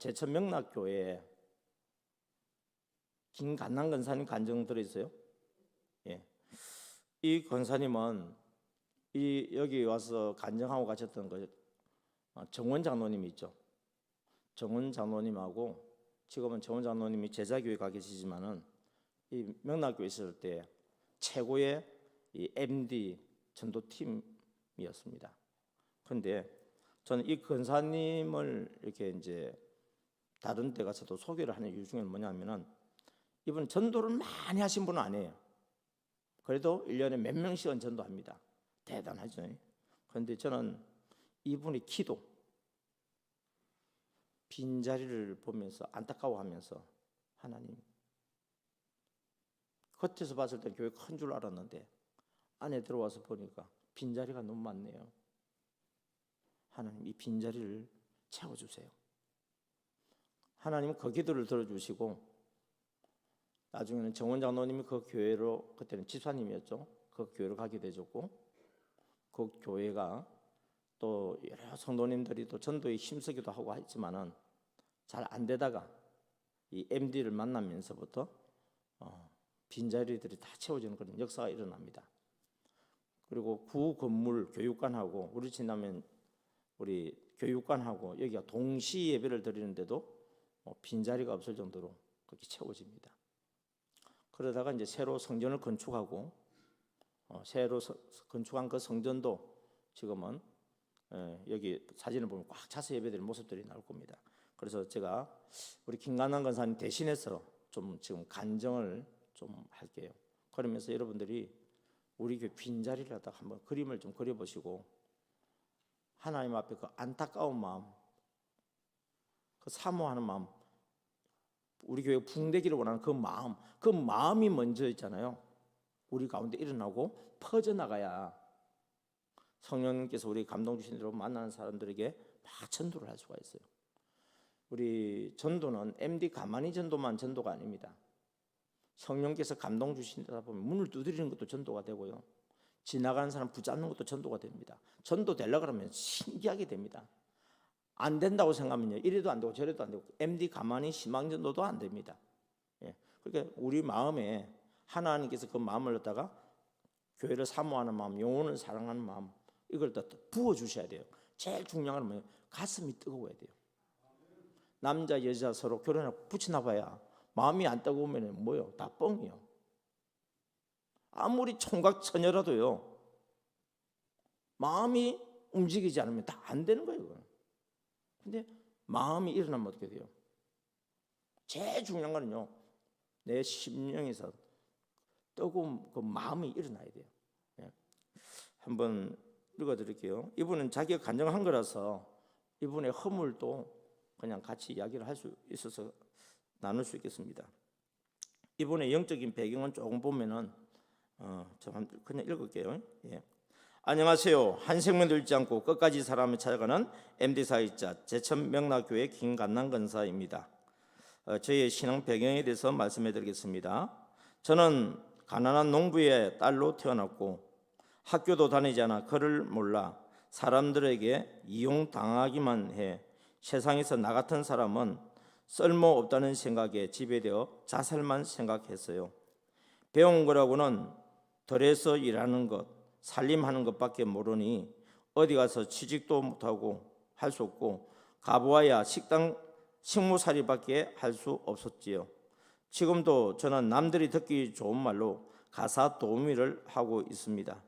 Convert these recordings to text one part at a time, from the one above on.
제천 명락교회에 김간남 권사님 간증 들어있어요? 예. 이 권사님은 여기 와서 간증하고 가셨던 정원 장로님이 있죠. 정원 장로님하고 지금은 정원 장로님이 제자교회 가 계시지만은 이 명락교회 있을 때 최고의 이 MD 전도팀이었습니다. 그런데 저는 이 권사님을 이렇게 이제 다른 데 가서도 소개를 하는 이유 중에 뭐냐면은 이분 전도를 많이 하신 분은 아니에요. 그래도 1년에 몇 명씩은 전도합니다. 대단하죠. 그런데 저는 이분의 기도, 빈자리를 보면서 안타까워하면서 하나님, 겉에서 봤을 때 교회 큰 줄 알았는데 안에 들어와서 보니까 빈자리가 너무 많네요. 하나님, 이 빈자리를 채워주세요. 하나님은 그 기도를 들어주시고 나중에는 정원 장로님이 그 교회로, 그때는 집사님이었죠, 그 교회로 가게 되셨고 그 교회가 또 여러 성도님들이 또 전도에 힘쓰기도 하고 했지만은 잘 안 되다가 이 MD를 만나면서부터 빈자리들이 다 채워지는 그런 역사가 일어납니다. 그리고 구 건물 교육관하고 우리 지나면 우리 교육관하고 여기가 동시 예배를 드리는데도 빈자리가 없을 정도로 그렇게 채워집니다. 그러다가 이제 새로 성전을 건축하고 새로 건축한 그 성전도 지금은 여기 사진을 보면 꽉 차서 예배드리는 모습들이 나올 겁니다. 그래서 제가 우리 김간남 권사님 대신해서 좀 지금 간증을 좀 할게요. 그러면서 여러분들이 우리 교회 빈자리를 갖다가 한번 그림을 좀 그려보시고 하나님 앞에 그 안타까운 마음, 그 사모하는 마음, 우리 교회 붕대기를 원하는 그 마음이 먼저 있잖아요. 우리 가운데 일어나고 퍼져나가야 성령님께서 우리 감동 주신 대로 만나는 사람들에게 막 전도를 할 수가 있어요. 우리 전도는 MD 가만히 전도만 전도가 아닙니다. 성령께서 감동 주신다 보면 문을 두드리는 것도 전도가 되고요, 지나가는 사람 붙잡는 것도 전도가 됩니다. 전도 되려고 하면 신기하게 됩니다. 안 된다고 생각하면요, 이래도 안 되고 저래도 안 되고 MD 가만히 희망전도도 안 됩니다. 그러니까 우리 마음에 하나님께서 그 마음을 갖다가 교회를 사모하는 마음, 영혼을 사랑하는 마음, 이걸 다 부어주셔야 돼요. 제일 중요한 건 뭐예요? 가슴이 뜨거워야 돼요. 남자 여자 서로 결혼하고 붙여놔봐야 마음이 안 뜨거우면 뭐예요? 다 뻥이요. 아무리 총각 처녀라도요, 마음이 움직이지 않으면 다 안 되는 거예요. 근데 마음이 일어나면 어떻게 돼요? 제일 중요한 거는요, 내 심령에서 뜨거운 그 마음이 일어나야 돼요. 한번 읽어드릴게요. 이분은 자기가 간증한 거라서 이분의 허물도 그냥 같이 이야기를 할 수 있어서 나눌 수 있겠습니다. 이분의 영적인 배경은 조금 보면은 그냥 읽을게요. 안녕하세요. 한 생명도 잃지 않고 끝까지 사람을 찾아가는 MD사이자 제천 명락교회 김간남 권사입니다. 저희의 신앙 배경에 대해서 말씀해 드리겠습니다. 저는 가난한 농부의 딸로 태어났고 학교도 다니지 않아 글을 몰라 사람들에게 이용당하기만 해 세상에서 나 같은 사람은 쓸모없다는 생각에 지배되어 자살만 생각했어요. 배운 거라고는 덜해서 일하는 것, 살림하는 것밖에 모르니 어디 가서 취직도 못하고 할 수 없고 가보아야 식무살이밖에 할 수 없었지요. 지금도 저는 남들이 듣기 좋은 말로 가사 도우미를 하고 있습니다.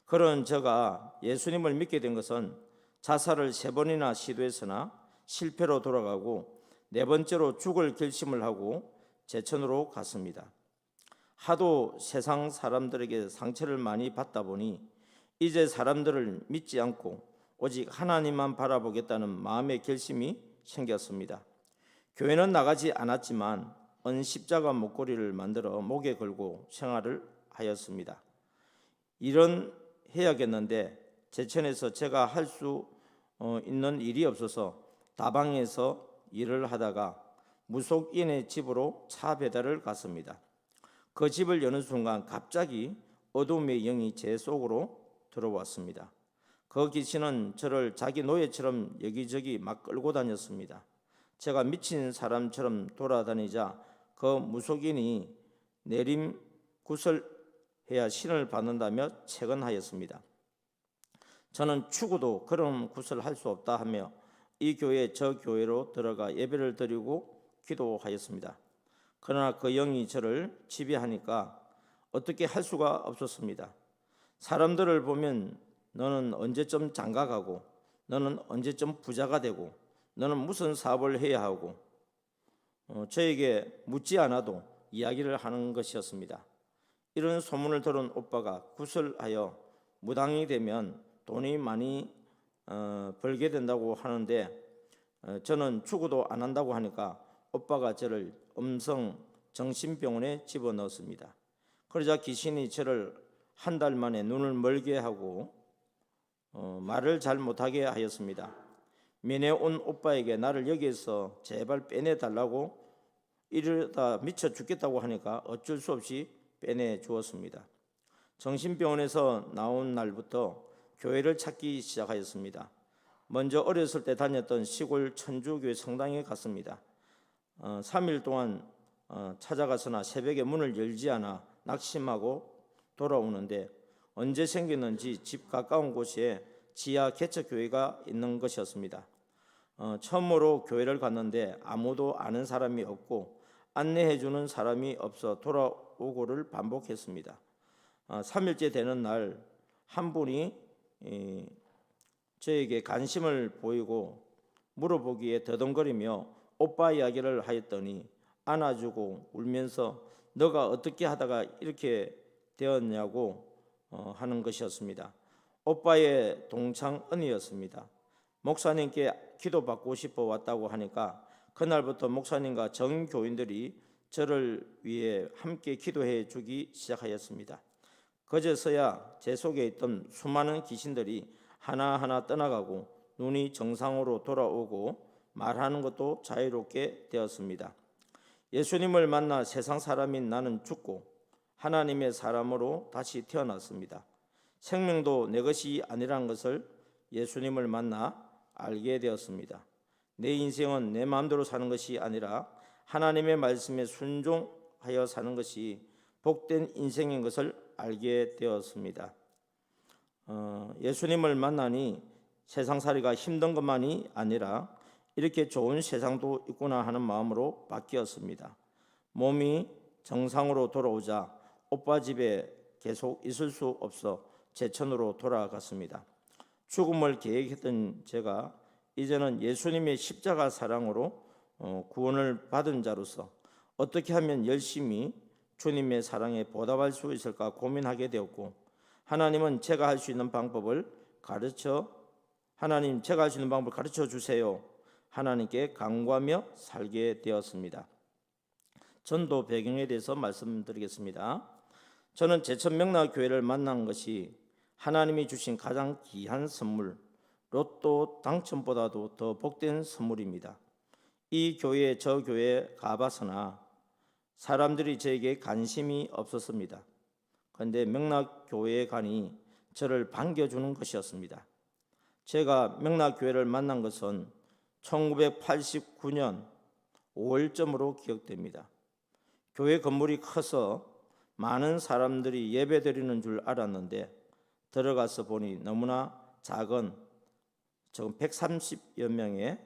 그런 제가 예수님을 믿게 된 것은 자살을 3번이나 시도했으나 실패로 돌아가고 4번째로 죽을 결심을 하고 제천으로 갔습니다. 하도 세상 사람들에게 상처를 많이 받다 보니 이제 사람들을 믿지 않고 오직 하나님만 바라보겠다는 마음의 결심이 생겼습니다. 교회는 나가지 않았지만 은십자가 목걸이를 만들어 목에 걸고 생활을 하였습니다. 일은 해야겠는데 제천에서 제가 할 수 있는 일이 없어서 다방에서 일을 하다가 무속인의 집으로 차 배달을 갔습니다. 그 집을 여는 순간 갑자기 어둠의 영이 제 속으로 들어왔습니다. 그 귀신은 저를 자기 노예처럼 여기저기 막 끌고 다녔습니다. 제가 미친 사람처럼 돌아다니자 그 무속인이 내림굿을 해야 신을 받는다며 채건하였습니다. 저는 죽어도 그런 굿을 할 수 없다 하며 이 교회 저 교회로 들어가 예배를 드리고 기도하였습니다. 그러나 그 영이 저를 지배하니까 어떻게 할 수가 없었습니다. 사람들을 보면 너는 언제쯤 장가가고 너는 언제쯤 부자가 되고 너는 무슨 사업을 해야 하고 저에게 묻지 않아도 이야기를 하는 것이었습니다. 이런 소문을 들은 오빠가 굿을 하여 무당이 되면 돈이 많이 벌게 된다고 하는데 저는 죽어도 안 한다고 하니까 오빠가 저를 음성 정신병원에 집어넣었습니다. 그러자 귀신이 저를 한 달 만에 눈을 멀게 하고 말을 잘 못하게 하였습니다. 면회 온 오빠에게 나를 여기에서 제발 빼내달라고 이러다 미쳐 죽겠다고 하니까 어쩔 수 없이 빼내주었습니다. 정신병원에서 나온 날부터 교회를 찾기 시작하였습니다. 먼저 어렸을 때 다녔던 시골 천주교회 성당에 갔습니다. 3일 동안 찾아가서나 새벽에 문을 열지 않아 낙심하고 돌아오는데 언제 생겼는지 집 가까운 곳에 지하 개척교회가 있는 것이었습니다. 처음으로 교회를 갔는데 아무도 아는 사람이 없고 안내해주는 사람이 없어 돌아오고를 반복했습니다. 3일째 되는 날 한 분이 저에게 관심을 보이고 물어보기에 더듬거리며 오빠 이야기를 하였더니 안아주고 울면서 너가 어떻게 하다가 이렇게 되었냐고 하는 것이었습니다. 오빠의 동창 언니였습니다. 목사님께 기도받고 싶어 왔다고 하니까 그날부터 목사님과 전 교인들이 저를 위해 함께 기도해 주기 시작하였습니다. 그제서야 제 속에 있던 수많은 귀신들이 하나하나 떠나가고 눈이 정상으로 돌아오고 말하는 것도 자유롭게 되었습니다. 예수님을 만나 세상 사람인 나는 죽고 하나님의 사람으로 다시 태어났습니다. 생명도 내 것이 아니라는 것을 예수님을 만나 알게 되었습니다. 내 인생은 내 마음대로 사는 것이 아니라 하나님의 말씀에 순종하여 사는 것이 복된 인생인 것을 알게 되었습니다. 예수님을 만나니 세상살이가 힘든 것만이 아니라 이렇게 좋은 세상도 있구나 하는 마음으로 바뀌었습니다. 몸이 정상으로 돌아오자 오빠 집에 계속 있을 수 없어 제천으로 돌아갔습니다. 죽음을 계획했던 제가 이제는 예수님의 십자가 사랑으로 구원을 받은 자로서 어떻게 하면 열심히 주님의 사랑에 보답할 수 있을까 고민하게 되었고 하나님은 제가 할 수 있는 방법을 가르쳐 주세요. 하나님께 간구하며 살게 되었습니다. 전도 배경에 대해서 말씀드리겠습니다. 저는 제천 명락교회를 만난 것이 하나님이 주신 가장 귀한 선물, 로또 당첨보다도 더 복된 선물입니다. 이 교회 저 교회에 가봐서나 사람들이 저에게 관심이 없었습니다. 그런데 명락교회에 가니 저를 반겨주는 것이었습니다. 제가 명락교회를 만난 것은 1989년 5월쯤으로 기억됩니다. 교회 건물이 커서 많은 사람들이 예배드리는 줄 알았는데 들어가서 보니 너무나 작은 130여 명의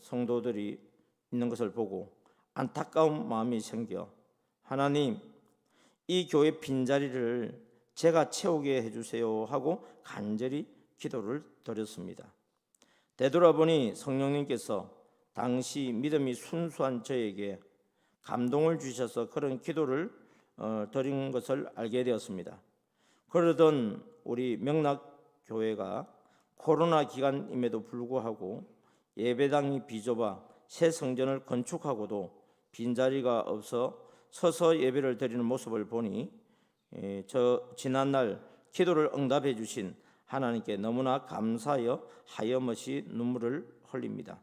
성도들이 있는 것을 보고 안타까운 마음이 생겨 하나님 이 교회 빈자리를 제가 채우게 해주세요 하고 간절히 기도를 드렸습니다. 되돌아보니 성령님께서 당시 믿음이 순수한 저에게 감동을 주셔서 그런 기도를 드린 것을 알게 되었습니다. 그러던 우리 명락교회가 코로나 기간임에도 불구하고 예배당이 비좁아 새 성전을 건축하고도 빈자리가 없어 서서 예배를 드리는 모습을 보니 지난날 기도를 응답해 주신 하나님께 너무나 감사하여 하염없이 눈물을 흘립니다.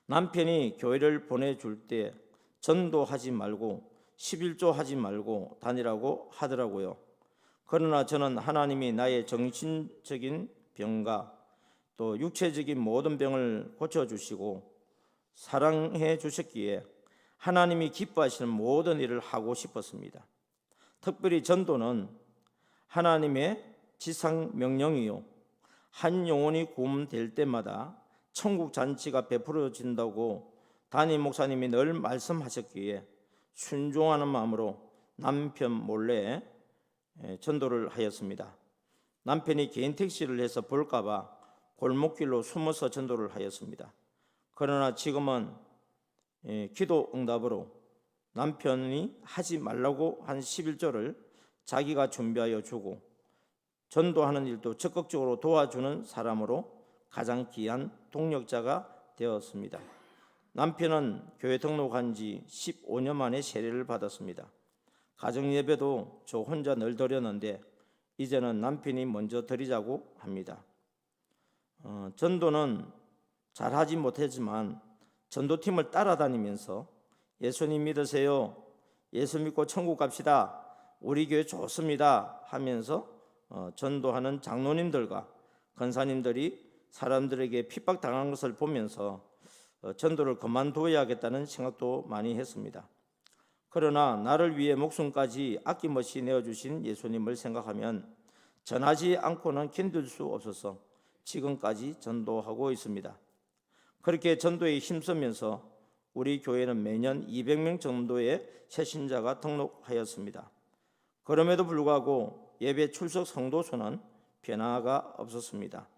남편이 교회를 보내줄 때 전도하지 말고 11조 하지 말고 다니라고 하더라고요. 그러나 저는 하나님이 나의 정신적인 병과 또 육체적인 모든 병을 고쳐주시고 사랑해 주셨기에 하나님이 기뻐하시는 모든 일을 하고 싶었습니다. 특별히 전도는 하나님의 지상 명령이요, 한 영혼이 구원될 때마다 천국 잔치가 베풀어진다고 담임 목사님이 늘 말씀하셨기에 순종하는 마음으로 남편 몰래 전도를 하였습니다. 남편이 개인 택시를 해서 볼까봐 골목길로 숨어서 전도를 하였습니다. 그러나 지금은 기도 응답으로 남편이 하지 말라고 한 11조를 자기가 준비하여 주고 전도하는 일도 적극적으로 도와주는 사람으로 가장 귀한 동력자가 되었습니다. 남편은 교회 등록한 지 15년 만에 세례를 받았습니다. 가정예배도 저 혼자 늘 드렸는데 이제는 남편이 먼저 드리자고 합니다. 전도는 잘하지 못했지만 전도팀을 따라다니면서 예수님 믿으세요, 예수 믿고 천국 갑시다, 우리 교회 좋습니다 하면서 전도하는 장로님들과 권사님들이 사람들에게 핍박당하는 것을 보면서 전도를 그만둬야겠다는 생각도 많이 했습니다. 그러나 나를 위해 목숨까지 아낌없이 내어주신 예수님을 생각하면 전하지 않고는 견딜 수 없어서 지금까지 전도하고 있습니다. 그렇게 전도에 힘쓰면서 우리 교회는 매년 200명 정도의 새신자가 등록하였습니다. 그럼에도 불구하고 예배 출석 성도 수는 변화가 없었습니다.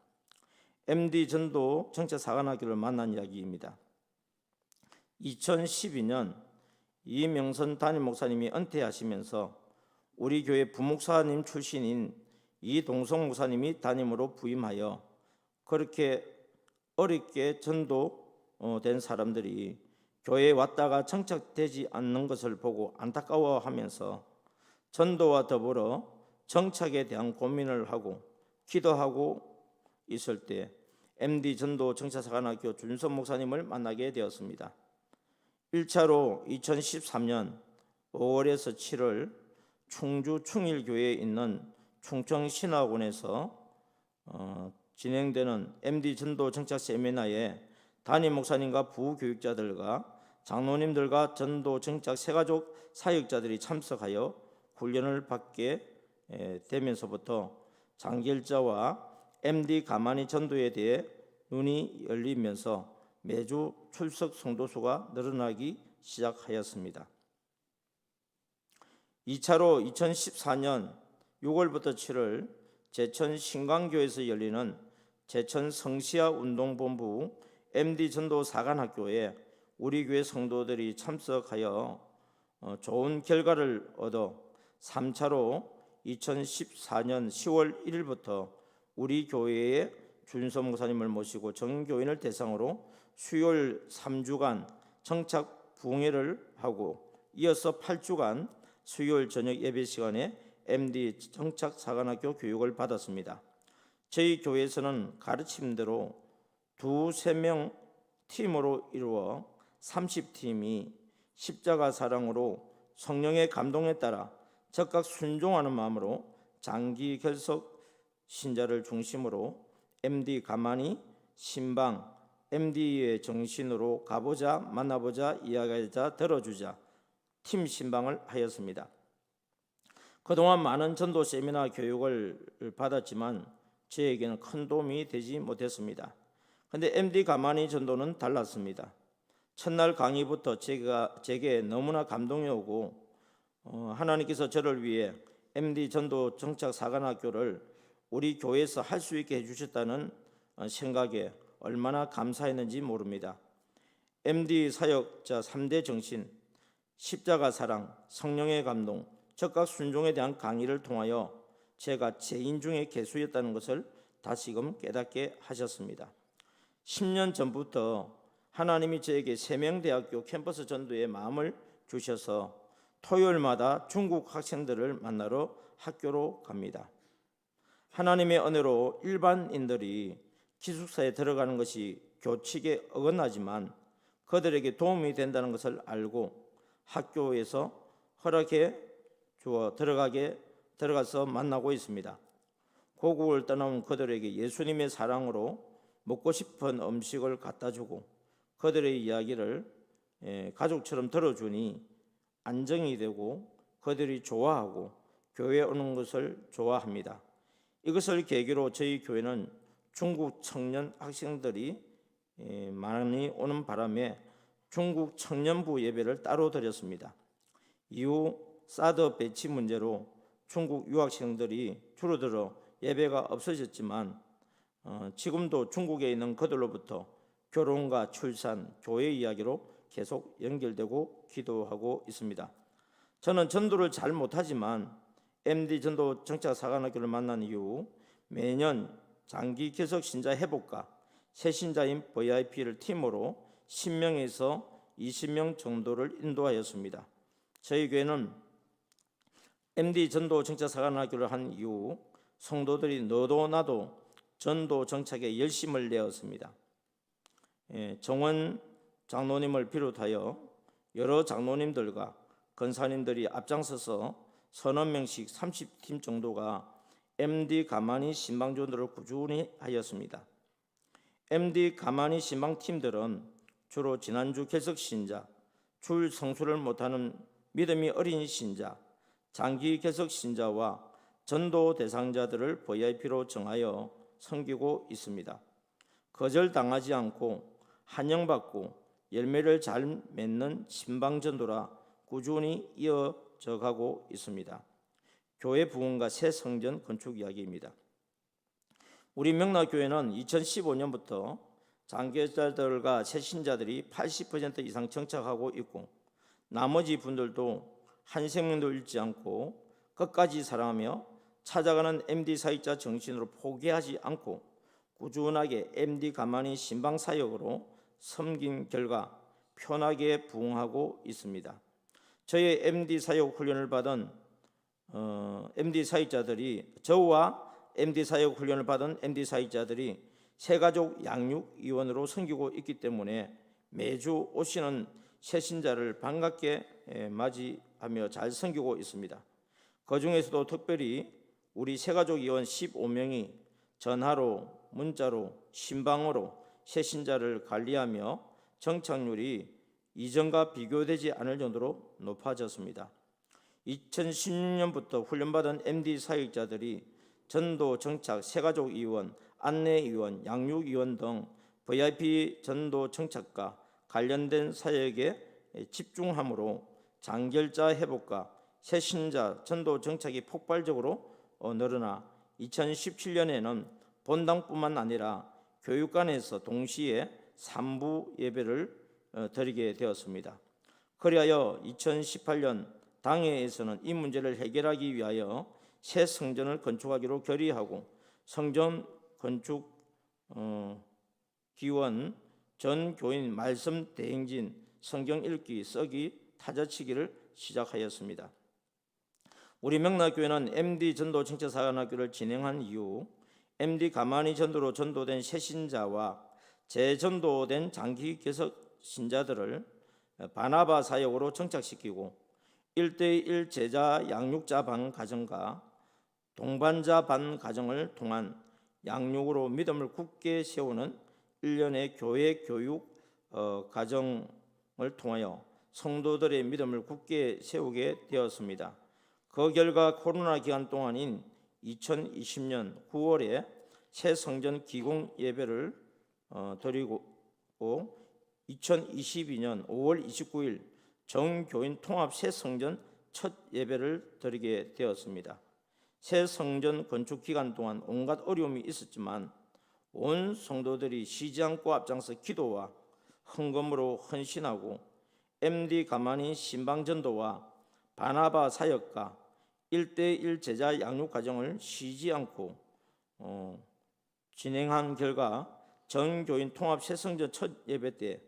MD 전도 정체사관학교를 만난 이야기입니다. 2012년 이명선 담임 목사님이 은퇴하시면서 우리 교회 부목사님 출신인 이동성 목사님이 담임으로 부임하여 그렇게 어렵게 전도된 사람들이 교회에 왔다가 정착되지 않는 것을 보고 안타까워하면서 전도와 더불어 정착에 대한 고민을 하고 기도하고 있을 때 MD 전도 정체사관학교 준선 목사님을 만나게 되었습니다. 1차로 2013년 5월에서 7월 충주 충일교회에 있는 충청신학원에서 진행되는 MD 전도 정착 세미나에 담임 목사님과 부교육자들과 장로님들과 전도 정착 새가족 사역자들이 참석하여 훈련을 받게 되면서부터 장결자와 MD 가만히 전도에 대해 눈이 열리면서 매주 출석 성도수가 늘어나기 시작하였습니다. 2차로 2014년 6월부터 7월 제천 신광교에서 열리는 제천 성시아 운동본부 MD 전도 사관학교에 우리 교회 성도들이 참석하여 좋은 결과를 얻어 3차로 2014년 10월 1일부터 우리 교회에 준선 목사님을 모시고 전교인을 대상으로 수요일 3주간 정착 부흥회를 하고 이어서 8주간 수요일 저녁 예배 시간에 MD 정착 사관학교 교육을 받았습니다. 저희 교회에서는 가르침대로 2-3명 팀으로 이루어 30팀이 십자가 사랑으로 성령의 감동에 따라 적극 순종하는 마음으로 장기 결석 신자를 중심으로 MD 가만히 신방 MD의 정신으로 가보자, 만나보자, 이야기하자, 들어주자 팀 신방을 하였습니다. 그동안 많은 전도 세미나 교육을 받았지만 저에게는 큰 도움이 되지 못했습니다. 그런데 MD 가만히 전도는 달랐습니다. 첫날 강의부터 제게 너무나 감동이 오고 하나님께서 저를 위해 MD 전도 정착 사관학교를 우리 교회에서 할 수 있게 해주셨다는 생각에 얼마나 감사했는지 모릅니다. MD 사역자 3대 정신, 십자가 사랑, 성령의 감동, 적극 순종에 대한 강의를 통하여 제가 죄인 중에 괴수였다는 것을 다시금 깨닫게 하셨습니다. 10년 전부터 하나님이 저에게 세명대학교 캠퍼스 전도에 마음을 주셔서 토요일마다 중국 학생들을 만나러 학교로 갑니다. 하나님의 은혜로 일반인들이 기숙사에 들어가는 것이 교칙에 어긋나지만 그들에게 도움이 된다는 것을 알고 학교에서 허락해 주어 들어가서 만나고 있습니다. 고국을 떠나온 그들에게 예수님의 사랑으로 먹고 싶은 음식을 갖다 주고 그들의 이야기를 가족처럼 들어주니 안정이 되고 그들이 좋아하고 교회에 오는 것을 좋아합니다. 이것을 계기로 저희 교회는 중국 청년 학생들이 많이 오는 바람에 중국 청년부 예배를 따로 드렸습니다. 이후 사드 배치 문제로 중국 유학생들이 줄어들어 예배가 없어졌지만 지금도 중국에 있는 그들로부터 결혼과 출산, 교회 이야기로 계속 연결되고 기도하고 있습니다. 저는 전도를 잘 못하지만 MD 전도 정착 사관학교를 만난 이후 매년 장기 개석 신자 회복과 새 신자인 VIP를 팀으로 10명에서 20명 정도를 인도하였습니다. 저희 교회는 MD 전도 정착 사관학교를 한 이후 성도들이 너도 나도 전도 정착에 열심을 내었습니다. 정원 장로님을 비롯하여 여러 장로님들과 권사님들이 앞장서서 서너 명씩 30팀 정도가 MD 가만히 신방전도를 꾸준히 하였습니다. MD 가만히 신방팀들은 주로 지난주 개석 신자, 줄 성수를 못하는 믿음이 어린 신자, 장기 개석 신자와 전도 대상자들을 VIP로 정하여 섬기고 있습니다. 거절당하지 않고 환영받고 열매를 잘 맺는 신방전도라 꾸준히 이어져 가고 있습니다. 교회 부흥과 새 성전 건축 이야기입니다. 우리 명락교회는 2015년부터 장기자들과 새신자들이 80% 이상 정착하고 있고 나머지 분들도 한 생명도 잃지 않고 끝까지 사랑하며 찾아가는 MD 사역자 정신으로 포기하지 않고 꾸준하게 MD 가만히 신방 사역으로 섬긴 결과 편하게 부흥하고 있습니다. 저희 MD 사역 훈련을 받은 MD 사역자들이 저와 MD 사역 훈련을 받은 MD 사역자들이 새가족 양육위원으로 섬기고 있기 때문에 매주 오시는 새신자를 반갑게 맞이하며 잘 섬기고 있습니다. 그 중에서도 특별히 우리 새가족 위원 15명이 전화로, 문자로, 신방으로 새신자를 관리하며 정착률이 이전과 비교되지 않을 정도로 높아졌습니다. 2016년부터 훈련받은 MD 사역자들이 전도 정착, 새가족 위원, 안내 위원, 양육 위원 등 VIP 전도 정착과 관련된 사역에 집중함으로 장결자 회복과 새신자 전도 정착이 폭발적으로 늘어나 2017년에는 본당뿐만 아니라 교육관에서 동시에 3부 예배를 드리게 되었습니다. 그리하여 2018년 당회에서는 이 문제를 해결하기 위하여 새 성전을 건축하기로 결의하고 성전 건축 기원, 전 교인 말씀 대행진, 성경 읽기, 써기, 타자치기를 시작하였습니다. 우리 명락교회는 MD 전도 정착사관학교를 진행한 이후 MD 가만히 전도로 전도된 새신자와 재전도된 장기 개석 신자들을 바나바 사역으로 정착시키고 1:1 제자 양육자 반 가정과 동반자 반 가정을 통한 양육으로 믿음을 굳게 세우는 일련의 교회 교육 과정을 통하여 성도들의 믿음을 굳게 세우게 되었습니다. 그 결과 코로나 기간 동안인 2020년 9월에 새 성전 기공 예배를 드리고 2022년 5월 29일 정교인 통합 새 성전 첫 예배를 드리게 되었습니다. 새 성전 건축 기간 동안 온갖 어려움이 있었지만 온 성도들이 쉬지 않고 앞장서 기도와 헌금으로 헌신하고 MD 가만히 신방전도와 바나바 사역과 1:1 제자 양육 과정을 쉬지 않고 진행한 결과 전교인 통합 새성전 첫 예배 때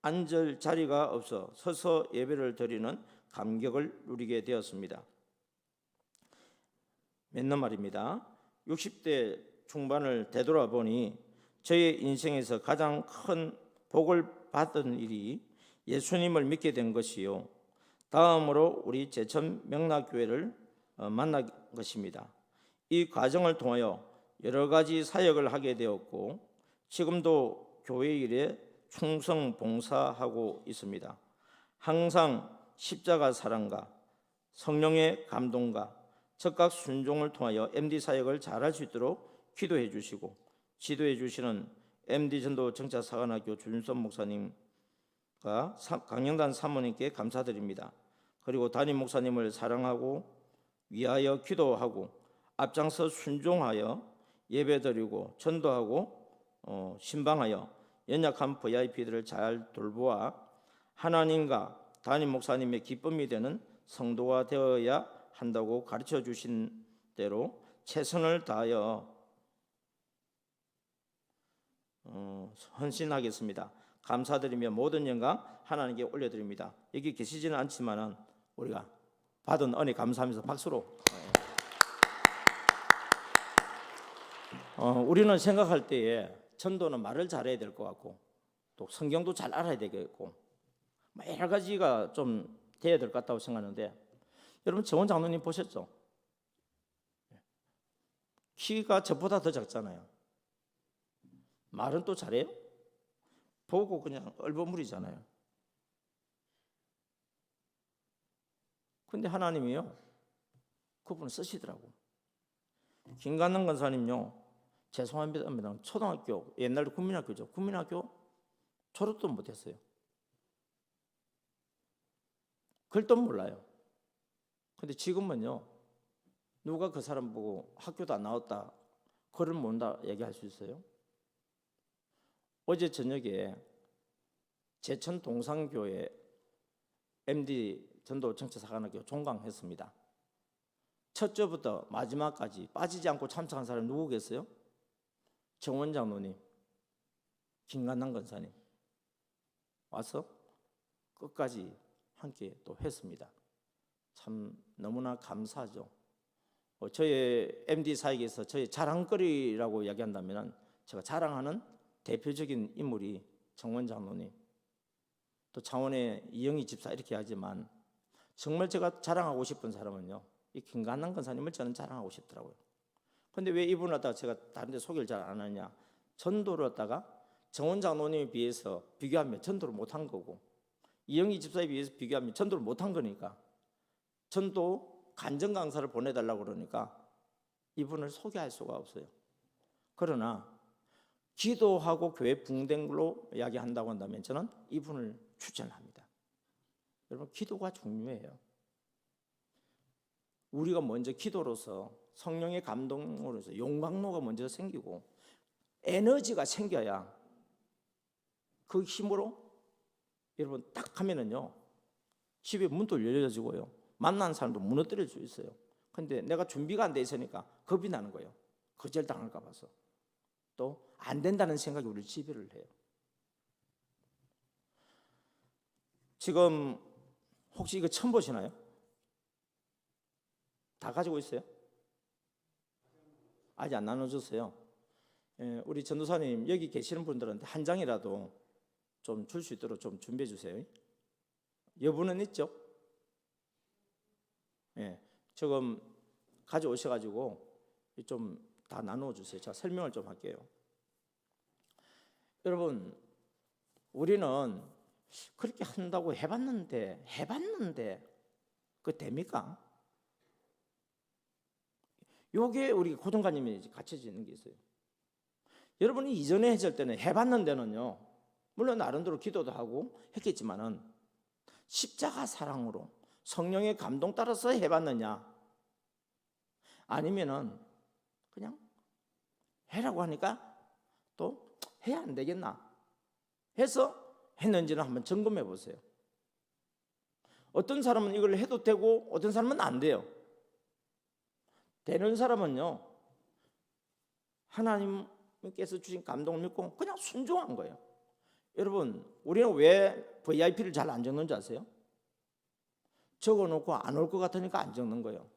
앉을 자리가 없어 서서 예배를 드리는 감격을 누리게 되었습니다. 맞는 말입니다. 60대 중반을 되돌아보니 저의 인생에서 가장 큰 복을 받은 일이 예수님을 믿게 된 것이요, 다음으로 우리 제천 명락교회를 만난 것입니다. 이 과정을 통하여 여러 가지 사역을 하게 되었고 지금도 교회 일에 충성 봉사하고 있습니다. 항상 십자가 사랑과 성령의 감동과 적각 순종을 통하여 MD 사역을 잘할 수 있도록 기도해 주시고 지도해 주시는 MD 전도 정차 사관학교 주윤선 목사님과 강영단 사모님께 감사드립니다. 그리고 담임 목사님을 사랑하고 위하여 기도하고 앞장서 순종하여 예배드리고 전도하고 신방하여 연약한 VIP들을 잘 돌보아 하나님과 담임 목사님의 기쁨이 되는 성도가 되어야 한다고 가르쳐 주신 대로 최선을 다하여 헌신하겠습니다. 감사드리며 모든 영광 하나님께 올려드립니다. 여기 계시지는 않지만은 우리가 받은 은혜 감사하면서 박수로 우리는 생각할 때에 전도는 말을 잘해야 될 것 같고 또 성경도 잘 알아야 되겠고 여러 가지가 좀 돼야 될 것 같다고 생각하는데 여러분 정원 장로님 보셨죠? 키가 저보다 더 작잖아요. 말은 또 잘해요? 보고 그냥 얼버무리잖아요. 근데 하나님이요 그분을 쓰시더라고. 김관능 권사님요 죄송합니다. 초등학교 옛날에 국민학교죠. 국민학교 졸업도 못했어요. 글도 몰라요. 근데 지금은요 누가 그 사람 보고 학교도 안 나왔다 글을 모른다 얘기할 수 있어요? 어제 저녁에 제천 동산교회 MD 전도 정치 사관학교 종강했습니다. 첫 주부터 마지막까지 빠지지 않고 참석한 사람이 누구 계세요? 정원 장로님, 김관남 권사님 와서 끝까지 함께 또 했습니다. 참 너무나 감사하죠. 저의 MD 사역에서 저의 자랑거리라고 이야기한다면 제가 자랑하는 대표적인 인물이 정원 장로님, 또 창원의 이영희 집사 이렇게 하지만 정말 제가 자랑하고 싶은 사람은요 이 김관남 권사님을 저는 자랑하고 싶더라고요. 근데 왜 이분을 갖다가 제가 다른 데 소개를 잘 안 하냐, 전도를 갖다가 정원 장로님에 비해서 비교하면 전도를 못한 거고 이영희 집사에 비해서 비교하면 전도를 못한 거니까 전도 간증 강사를 보내달라고 그러니까 이분을 소개할 수가 없어요. 그러나 기도하고 교회 붕된 걸로 이야기한다고 한다면 저는 이분을 추천합니다. 여러분 기도가 중요해요. 우리가 먼저 기도로서 성령의 감동으로서 용광로가 먼저 생기고 에너지가 생겨야 그 힘으로 여러분 딱 하면은요 집에 문도 열려지고요 만난 사람도 무너뜨릴 수 있어요. 근데 내가 준비가 안 돼 있으니까 겁이 나는 거예요. 거절당할까 봐서 또 안 된다는 생각이 우리를 지배를 해요. 지금 혹시 이거 처음 보시나요? 다 가지고 있어요? 아직 안 나눠줬어요. 우리 전도사님 여기 계시는 분들한테 한 장이라도 좀 줄 수 있도록 좀 준비해 주세요. 여부는 있죠? 조금 가져오셔가지고 좀 다 나누어 주세요. 제가 설명을 좀 할게요. 여러분 우리는 그렇게 한다고 해봤는데 그거 됩니까? 요게 우리 고정관념이 갇혀져 있는 게 있어요. 여러분이 이전에 했을 때는 해봤는데는요 물론 나름대로 기도도 하고 했겠지만은 십자가 사랑으로 성령의 감동 따라서 해봤느냐 아니면은 그냥 해라고 하니까 또 해야 안 되겠나 해서 했는지는 한번 점검해 보세요. 어떤 사람은 이걸 해도 되고 어떤 사람은 안 돼요. 되는 사람은요 하나님께서 주신 감동을 믿고 그냥 순종한 거예요. 여러분 우리는 왜 VIP를 잘 안 적는지 아세요? 적어놓고 안 올 것 같으니까 안 적는 거예요.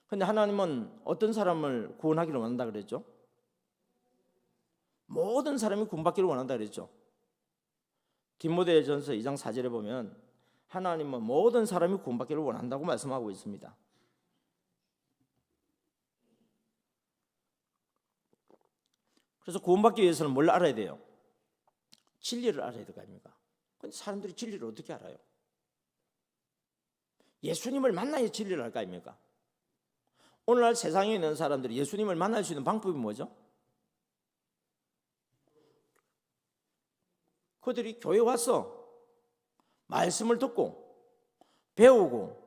근데 하나님은 어떤 사람을 구원하기를 원한다 그랬죠? 모든 사람이 구원받기를 원한다 그랬죠. 디모데전서 2장 4절에 보면 하나님은 모든 사람이 구원받기를 원한다고 말씀하고 있습니다. 그래서 구원받기 위해서는 뭘 알아야 돼요? 진리를 알아야 될 거 아닙니까? 근데 사람들이 진리를 어떻게 알아요? 예수님을 만나야 진리를 알 거 아닙니까? 오늘날 세상에 있는 사람들이 예수님을 만날 수 있는 방법이 뭐죠? 그들이 교회 와서 말씀을 듣고 배우고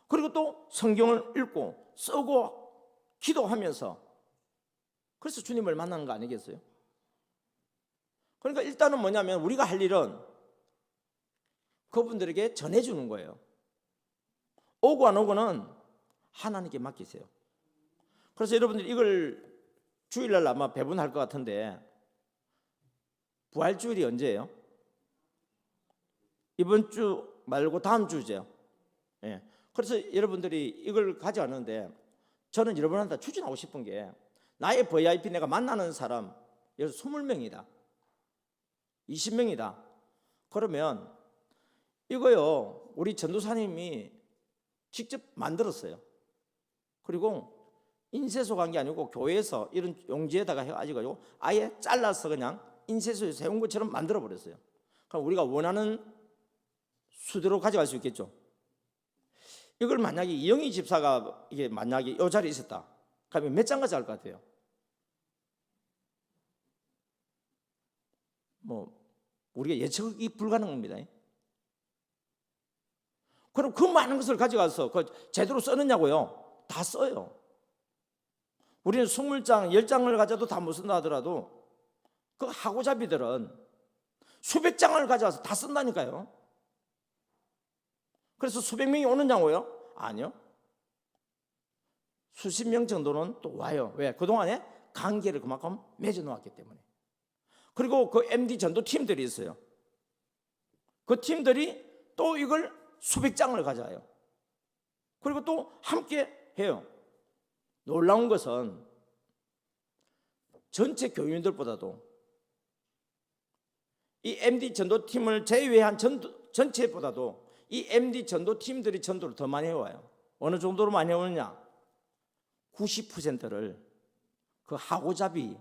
그리고 또 성경을 읽고 쓰고 기도하면서 그래서 주님을 만나는 거 아니겠어요? 그러니까 일단은 뭐냐면 우리가 할 일은 그분들에게 전해주는 거예요. 오고 안 오고는 하나님께 맡기세요. 그래서 여러분들이 이걸 주일날 아마 배분할 것 같은데 부활주일이 언제예요? 이번 주 말고 다음 주죠. 예. 그래서 여러분들이 이걸 가져왔는데 저는 여러분한테 추진하고 싶은 게 나의 VIP 내가 만나는 사람 여기서 20명이다 20명이다 그러면 이거요 우리 전도사님이 직접 만들었어요. 그리고 인쇄소 간 게 아니고 교회에서 이런 용지에다가 해가지고 아예 잘라서 그냥 인쇄소에 세운 것처럼 만들어 버렸어요. 그럼 우리가 원하는 수대로 가져갈 수 있겠죠. 이걸 만약에 이영희 집사가 이게 만약에 이 자리에 있었다 그러면 몇 장 가져갈 것 같아요? 뭐 우리가 예측이 불가능합니다. 그럼 그 많은 것을 가져가서 그 제대로 쓰느냐고요? 다 써요. 우리는 20장, 10장을 가져도 다 못 쓴다 하더라도 그 하고자비들은 수백 장을 가져와서 다 쓴다니까요. 그래서 수백 명이 오느냐고요? 아니요. 수십 명 정도는 또 와요. 왜? 그동안에 관계를 그만큼 맺어놓았기 때문에. 그리고 그 MD 전도 팀들이 있어요. 그 팀들이 또 이걸 수백 장을 가져와요. 그리고 또 함께 해요. 놀라운 것은 전체 교인들보다도 이 MD 전도팀을 제외한 전체보다도 이 MD 전도팀들이 전도를 더 많이 해와요. 어느 정도로 많이 해오느냐? 90%를 그 하고잡이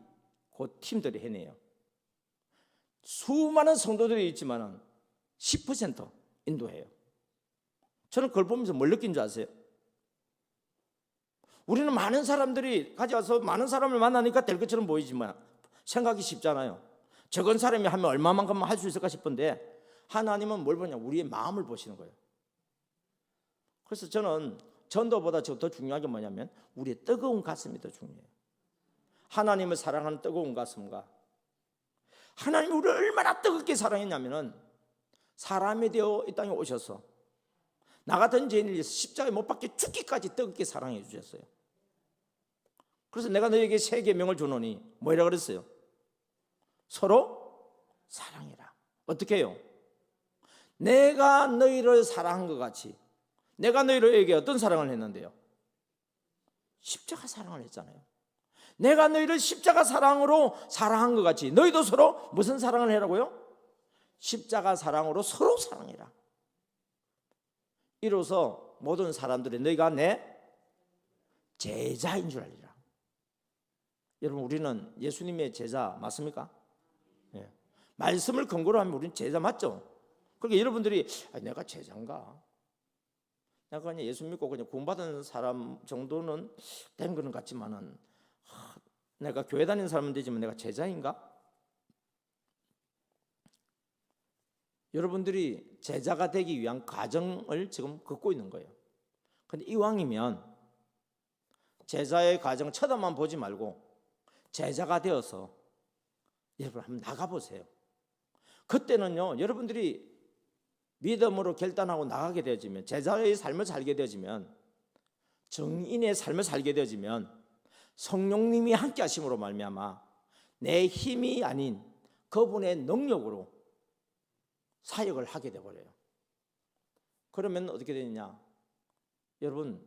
그 팀들이 해내요. 수많은 성도들이 있지만 10% 인도해요. 저는 그걸 보면서 뭘 느낀 줄 아세요? 우리는 많은 사람들이 가져와서 많은 사람을 만나니까 될 것처럼 보이지만 생각이 쉽잖아요. 적은 사람이 하면 얼마만큼 할 수 있을까 싶은데 하나님은 뭘 보냐? 우리의 마음을 보시는 거예요. 그래서 저는 전도보다 더 중요한 게 뭐냐면 우리의 뜨거운 가슴이 더 중요해요. 하나님을 사랑하는 뜨거운 가슴과 하나님이 우리를 얼마나 뜨겁게 사랑했냐면은 사람이 되어 이 땅에 오셔서 나 같은 죄인을 위해서 십자가에 못 박혀 죽기까지 뜨겁게 사랑해 주셨어요. 그래서 내가 너에게 세 계명을 주노니 뭐라 그랬어요? 서로 사랑해라. 어떻게 해요? 내가 너희를 사랑한 것 같이 내가 너희에게 어떤 사랑을 했는데요? 십자가 사랑을 했잖아요. 내가 너희를 십자가 사랑으로 사랑한 것 같이 너희도 서로 무슨 사랑을 해라고요? 십자가 사랑으로 서로 사랑해라. 이로써 모든 사람들이 너희가 내 제자인 줄 알리라. 여러분 우리는 예수님의 제자 맞습니까? 예. 말씀을 근거로 하면 우리는 제자 맞죠? 그러니까 여러분들이 내가 제자인가? 내가 그냥 예수 믿고 그냥 구원받은 사람 정도는 된 거는 같지만은 내가 교회 다니는 사람은 되지만 내가 제자인가? 여러분들이 제자가 되기 위한 과정을 지금 걷고 있는 거예요. 그런데 이왕이면 제자의 과정 쳐다만 보지 말고 제자가 되어서 여러분 한번 나가보세요. 그때는요 여러분들이 믿음으로 결단하고 나가게 되어지면 제자의 삶을 살게 되어지면 정인의 삶을 살게 되어지면 성령님이 함께 하심으로 말미암아 내 힘이 아닌 그분의 능력으로 사역을 하게 되어버려요. 그러면 어떻게 되느냐? 여러분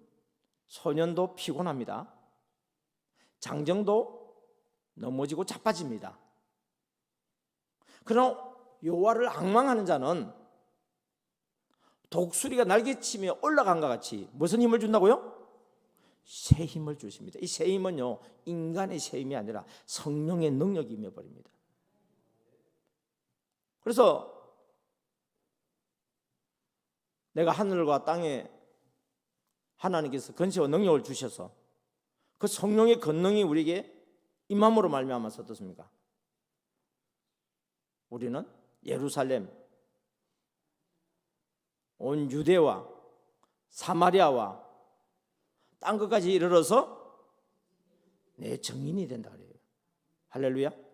소년도 피곤합니다. 장정도 넘어지고 자빠집니다. 그러나 여호와를 앙망하는 자는 독수리가 날개치며 올라간 것 같이 무슨 힘을 준다고요? 새 힘을 주십니다. 이 새 힘은요 인간의 새 힘이 아니라 성령의 능력이 임해버립니다. 그래서 내가 하늘과 땅에 하나님께서 권세와 능력을 주셔서 그 성령의 권능이 우리에게 임함으로 말미암아서 어떻습니까? 우리는 예루살렘, 온 유대와 사마리아와 땅 끝까지 이르러서 내 증인이 된다 그래요. 할렐루야.